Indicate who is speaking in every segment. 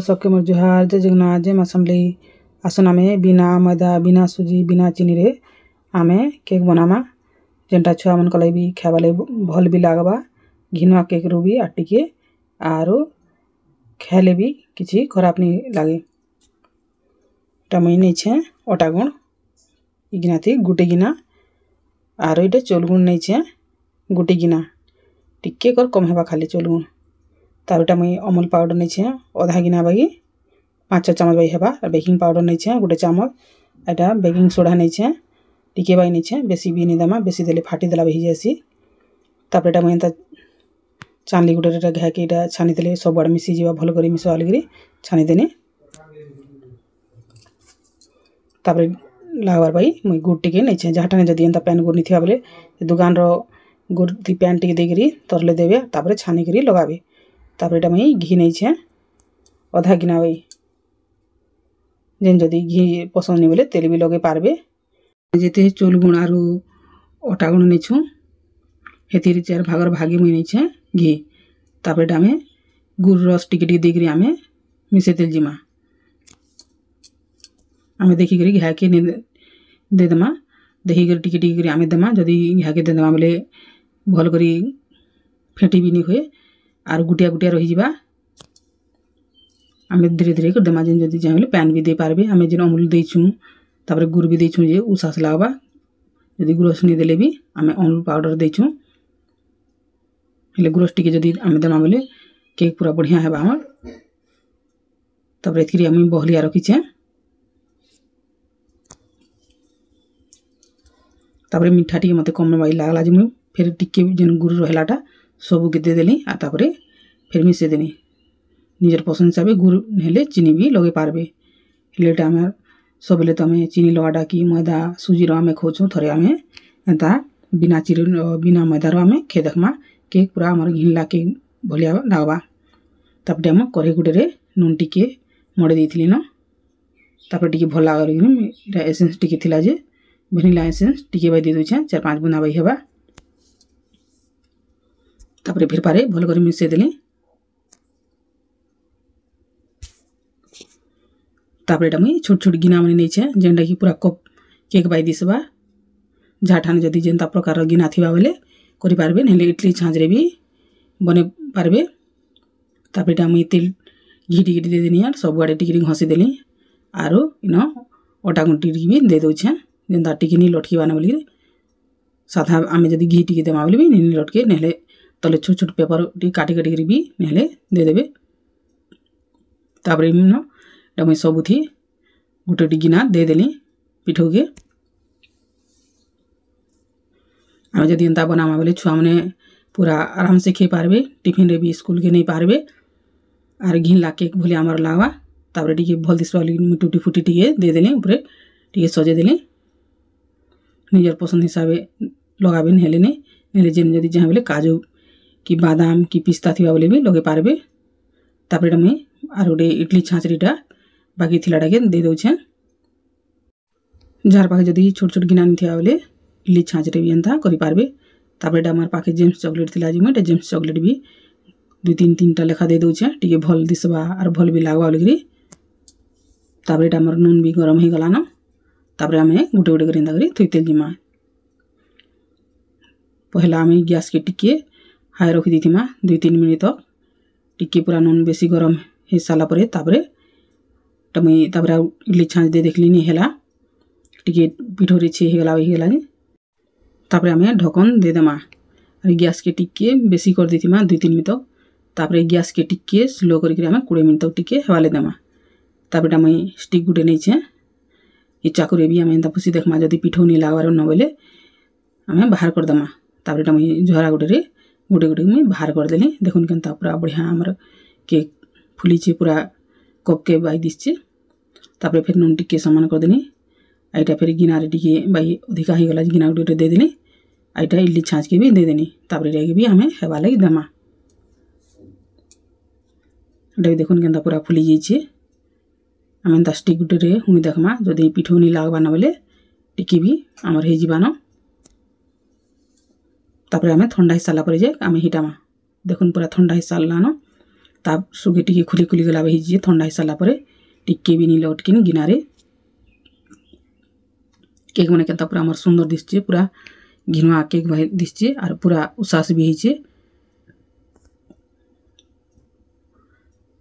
Speaker 1: सबके मोर जुहार जय जगन्नाथ जय माँ समलेई। आसन आमे बिना मैदा बिना सुजी बिना चीनी रे आमे केक बनामा जेनटा छुआ मन कले भी खाइबा ले भल भी लागबा घिनुआ केक रू भी आटिके आरो खाइले भी किसी खराब नहीं लागे। टा मुई नहीं छे अटा गुण इगिना थी गुटे गिना आरो इटे चोल गुण नहीं छे गुटे गिना टिके कर कम हेबा खाली चोल गुण। तारटा मुई अमूल पाउडर नहीं छे आधा गिना बागी 5 चम्मच बाई हेबा बेकिंग पाउडर नहीं छे गोटे चम्मच एटा बेकिंग सोडा नहीं छे टिके बाई नहीं छे बेसी भी नहीं देमा बेसी देले फाटी देला बही जासी। तापर एटा मुई एंता चांदी गुटे घाय के एटा छानी देले सब बड़ मिसी जीवा भल करी मिसो आलगिरी छानी देनी। तापर लागबार बाई मुई गुड़ टिके नहीं छे जहाटा ने जदी एंता पैन गुड़ नहीं थिया बोले दुकान रो गुड़ थी पैन टिके देगिरी तरले देबे तापर छानी करी लगाबे। तापर एटा मुई घी नहीं छे आधा गिना बाई जेन जदी घी पसंद नहीं बोले तेल भी लगे पारबे। जेते चोल गुण आरु अटा गुण नहीं छु हेतिर 4 भागर भागी मुई नहीं छे घी। तापर एटा में गुड़ रस टिके टिके देगिरी आमे मिसे तेल जिमा आमे देखि करी घा के दे देमा देखि करी टिके टिके करी आमे देमा जदी घा के दे देमा बोले भल करी फेटी भी नहीं होए आर गुटिया गुटिया रही जीवा आमे धीरे धीरे कर देमा जेन जदी चाहे पैन भी दे पारबे। आमे जेन अमूल देछु तापर गुड़ भी देछु जे उसास लागबा जदी गुरस नहीं देले भी आमे अमूल पाउडर देछु हेले गुरस टिके जदी आमे देमा बोले केक पूरा बढ़िया हेबा हमर। तापर एतकरी आमे बहलिया रखी छे तापर मीठा टिके मते कम बाई लागला जे मुई फिर टिके जेन गुड़ रहलाटा सबू के दे देली आ तापरे फिर मिसे देनी निजर पसंद हिसाब गुड़ हेले चीनी भी लगे पारबे। हेलेटा आमे सबले तो आमे चीनी लगाटा कि मैदा सुजी रो आमे खोचु थरे आमे एंता बिना चीनी बिना मैदा रो आमे खे देखमा केक पूरा हमर घिनला केक भलिया लागबा। तापटे आमे कढ़े गुटे रे नून टिके मडे देथिली न तापर टिके भल लागल एसेंस टिके थिला जे वैनिला एसेंस टिके बाई दे दउ छे 4-5 बुंदा बाई हेबा। तापर फिर पारे भल कर मिसे देली तापर एटा मुई छोट छोट गिना माने नहीं छे जेनटा कि पूरा कप केक बाई दिसबा झाठाने जदी जेंता प्रकार गिना थिबा बोले करि पारबे नहले इडली छांच रे भी बने पारबे। तापर एटा मुई तेल घी टिके दे देनी यार सब आड़े टिके घसी देली आरो इनो अटा गुंटी भी दे दउ छे जेंता टिके नी लटकीबा न बोली साधा आमे जदी घी टिके देमा बोले भी नी लटके नहले तले छोट छोट पेपर टी काटी काटी भी नहले दे देबे। तापर इनो मुई सबुथी गुटे टी गिना दे देली पिठो के आमे जदी एंता बनामा बोले छुआ माने पूरा आराम से खे पारबे टिफिन रे भी स्कूल के नहीं पारबे आर घिनला केक भली हमर लागबा। तापर टिके भल दिसबा लगी टूटी फूटी टिके दे देली ऊपरे टिके सजे देली निजर पसंद हिसाबे लगाबे नहले जेन जदी चाहे बोले काजू कि बादाम कि पिस्ता थिबा बोले भी लगे पारबे। तापर एटा मुई आर गोटे इडली छांचरीटा बाकी थिलाटा के दे दउ छे जार पाखे जदी छोट छोट गिना नहीं थिया बोले इडली छांचरे भी एंता करि पारबे। तापर एटा हमर पाखे जेम्स चॉकलेट थिला जे मुई जेम्स चॉकलेट भी 2-3 लेखा दे दउ छे टिके भल दिसबा आर भल भी लागबा लगरी। तापर एटा हमर नून भी गरम हे गला न तापर आमे गुटे गुटे करी एंता करी थुइतेल जिमा पहला आमे गैस के टिके हाई रखी दीथिमा 2-3 मिनट तक टिके पूरा नून बेसी गरम हे साला परे तापरे टमुई तापर इडली छांच दे देखली नी हेला टिके पिठो रे छे हे गला हे गला तापर आमे ढकन दे देमा और गैस के टिके बेसी कर दीथिमा 2-3 मिनट तक तापर गैस के टिके स्लो करी आमे 20 मिनट तक टिके हेवाले देमा। तापर टमुई स्टिक गुटे नहीं छे ई चाकू रे भी आमे एंता पुसी देखमा जदी पिठो नी लागबार न बोले आमे बाहर कर देमा। तापर टमुई झरा गुटे रे गुटे गुटे मुई बाहर कर देली देखुन केनता पूरा बढ़िया हमर केक फुली छे पूरा कप के बाई दिस छे। तापर फिर नून टिके समान कर देनी आइटा फिर गिना रे टिके बाई अधिका हे गला गिना गुटे दे देनी आइटा इडली छांच के भी दे देनी तापर एटा के भी हमें हेबा लगी देमा। एटा देखुन केनता पूरा फुली जाई छे आमे एंता स्टिक गुटे रे हुई देखमा जदी पिठो नी लागबा न बोले टिके भी हमर हे जीवा न। तापर आमे ठंडा हिसाला परे जे आमे हिटामा देखुन पूरा ठंडा हिसाला न ताप सुगे टिके खुली खुली गला हे ठंडा हो सारा पर टिके भी नहीं लटकिन गिनारे केक मैंने केता पूरा आमर सुंदर दिशे पूरा घिनुआ केक दिशे और पूरा उसास भी होइछे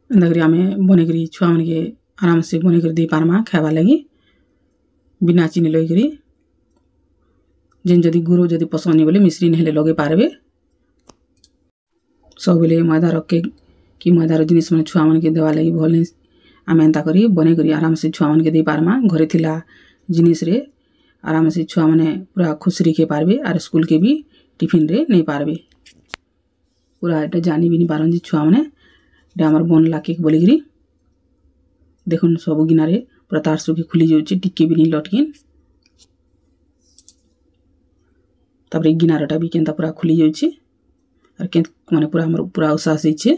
Speaker 1: एंदा करी आमे बने करी छुआ मन के आराम से बने कर दे पारमा खावा लगी बिना चीनी लई करी जेन जदी गुरु जदी पसंद नहीं बोले मिश्री नेले लगे पारबे सब बेले मैदार केक कि मैदार जिनिस मन छुआ मन के देवा लगी भल आम एंता करी बने करी आराम से छुआ मन के दे पारमा घरे थिला जिनिस रे आराम से छुआ माने पूरा खुशी खे पारबे और स्कूल के भी टिफिन रे नहीं पारबे पूरा एटा जानी भी नहीं पारन जे छुआ माने एटा हमर बनला केक बोलिगिरी देखुन सब गिनारे पूरा तार सुखी खुली जाउची टिके भी नहीं लटकिन तापर गिनारटा भी केनता पूरा खुली जाउची और के माने पूरा हमर पूरा उसास हिचे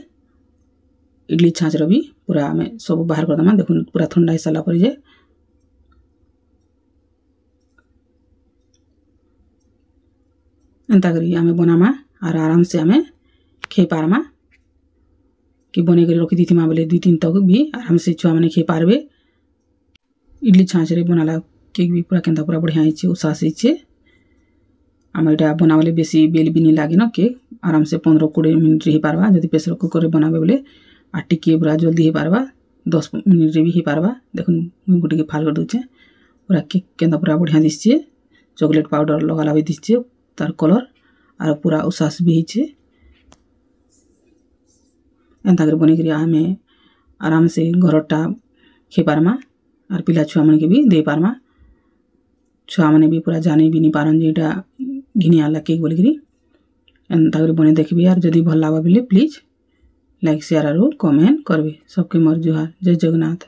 Speaker 1: इडली छाछ रो भी पूरा हमें सब बाहर कर दमा देखुन पूरा ठंडा हो साला पर जे एंता करी आमे बनामा और आराम से आमे खे पारमा कि बने कर रखी दी बोले 2-3 तक भी आराम से छुआ मैंने खे पारबे इडली छाछ रे बनाला केक भी पूरा केनता पूरा बढ़िया हिचे उसास हिचे आम एटा बनाबले बेसी बेल भी नहीं लागे न केक आराम से 15-20 मिनट रही पारबा जदि प्रेशर कुकर रे बनाबे बोले आ टिके पूरा जल्दी ही पारबा 10 मिनट रे भी ही पारबा देखुन मुई गुटी के फाल कर दोचे पूरा केक केनता पूरा बढ़िया दिसचे चॉकलेट पाउडर लगाला भी दिसचे तार कलर और पूरा उसास भी हिचे एंता कर बने करी आमे आराम से घरटा खे पारमा और पिला छुआ मन के भी दे पारमा छुआ मैंने भी पूरा जाने भी नहीं पारन जे एटा घिनियाला केक बोल करी एंता कर बने देखबे और जदि भल लागा बोले प्लीज लाइक शेयर और कमेंट करबे सबके मोर जुहार जय जगन्नाथ।